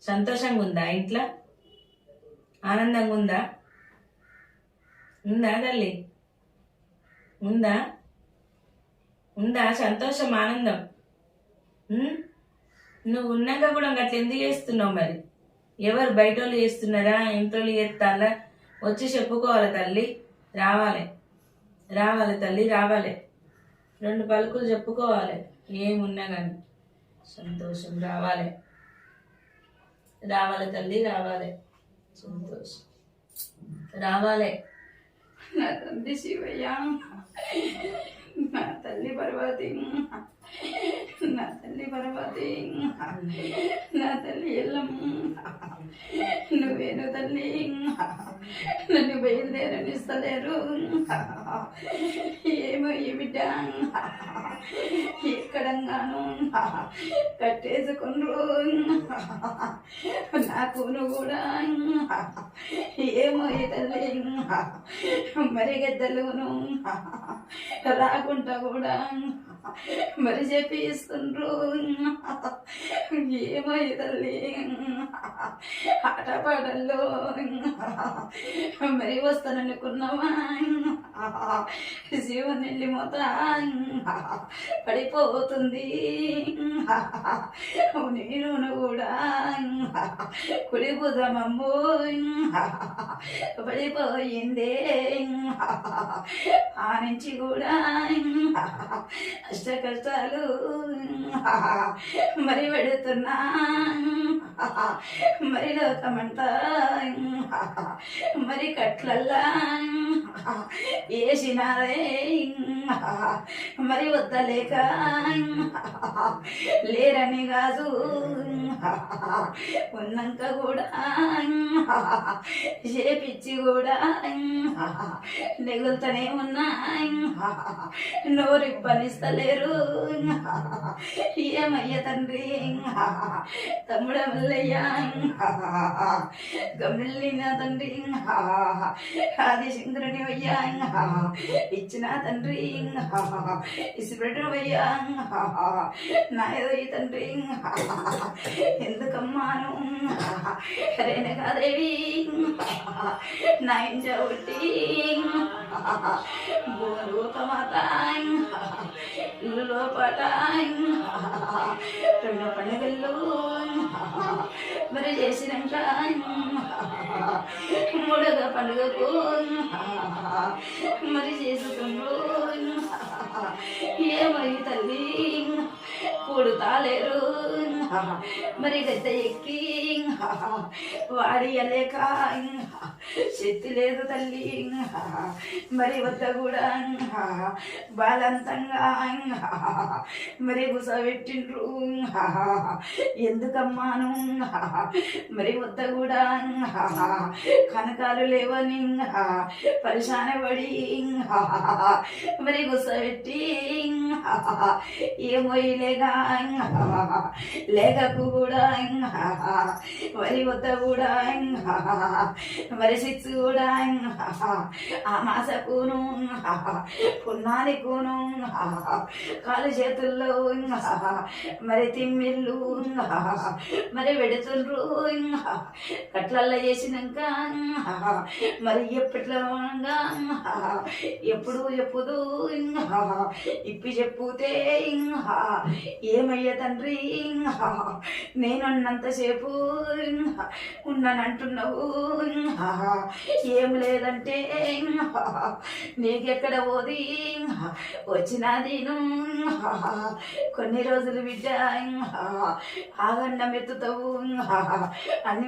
సంతోషంగా ఉందా ఇంట్లో? ఆనందంగా ఉందా? ఉందా తల్లి? ఉందా? ఉందా సంతోషం, ఆనందం? నువ్వు ఉన్నాక కూడా అట్లా ఎందుకు చేస్తున్నావు మరి? ఎవరు బయట వాళ్ళు చేస్తున్నారా, ఇంట్లో చేస్తారా? వచ్చి చెప్పుకోవాలి తల్లి. రావాలి, రావాలి తల్లి, రావాలి. 2 పలుకులు చెప్పుకోవాలి. ఏమున్నా కానీ సంతోషం రావాలి. రావాలి తల్లి, రావాలి. సంతోషం రావాలి. నా తండ్రి శివయ్య, నా తల్లి పర్వతి, నా తల్లి పర్వతి, నా తల్లి ఎల్లమ్మ, నువ్వేను తల్లి. నన్ను బయలుదేరనిస్తలేరు. ఏమో ఈ బిడ్డ ఎక్కడంగాను కట్టేసుకుండ్రు. నాకు కూడా ఏమో ఈ తల్లి మరి గద్దలును రాకుండా కూడా మరి చెప్పిస్తుండ్రు. ఏమో ఈ తల్లి ఆటపాటల్లో మరి వస్తాననుకున్నావా? జీవనెల్లి మొత్త పడిపోతుంది. నేను కూడా కుడిపోదామమ్మో పడిపోయిందే. ఆ నుంచి కూడా అష్ట కష్టాలు మరి పెడుతున్నా. మరి లోకమంతా మరి కట్లల్లా వేసినారే. మరి వద్దలేక లేరని కాదు, ఉన్నాక కూడా చేపిచ్చి కూడా నెగులుతూనే ఉన్నా. నోరిబ్బనిస్తలేరు. ఏమయ్య తండ్రి, తమ్ముడ మల్లయ్య, గమ్మెల్లిన తండ్రి, ఆదిశంకరుని అయ్యా ఇచ్చిన తండ్రి, ఇసిపెట్టిన అయ్యా నాయదో ఈ తండ్రి. ఎందుకమ్మాను రేణుకాదేవి నా ఇంజ ఒట్టి భూలోకమాత ఇల్లు లోపట 2 పండుగలు మరి చేసినాక 3వ పండుగకు మరి చేసుకుంటూ ఏమై తల్లి కూడుతాలేరు. మరి గద్ద ఎక్కి వాడియలేక శక్తి లేదు తల్లి. మరి వద్ద కూడా బాలంతంగా మరి గుసబెట్టిండ్రు. ఎందుకమ్మాను మరి వద్ద కూడా కనకాలు లేవని పరిశాన పడి మరి గుసబెట్టి ఏమోయలేగా లేకకు కూడా మరి వద్ద కూడా మరి 6 కూడా ఆ మాసకును పున్నానికును కాలు చేతుల్లో మరి తిమ్మిళ్ళు మరి పెడుతుండ్రు. కట్లల్లో చేసినాక మరి ఎప్పట్లో ఎప్పుడు చెప్పుదు ఇప్పి చెప్పుతే ఏమయ్య తండ్రి నేనున్నంతసేపు ఉన్నానంటున్నావు. ఏం లేదంటే నీకెక్కడ పోది వచ్చినది. కొన్ని రోజులు బిడ్డ ఆగండం ఎత్తుతావు అని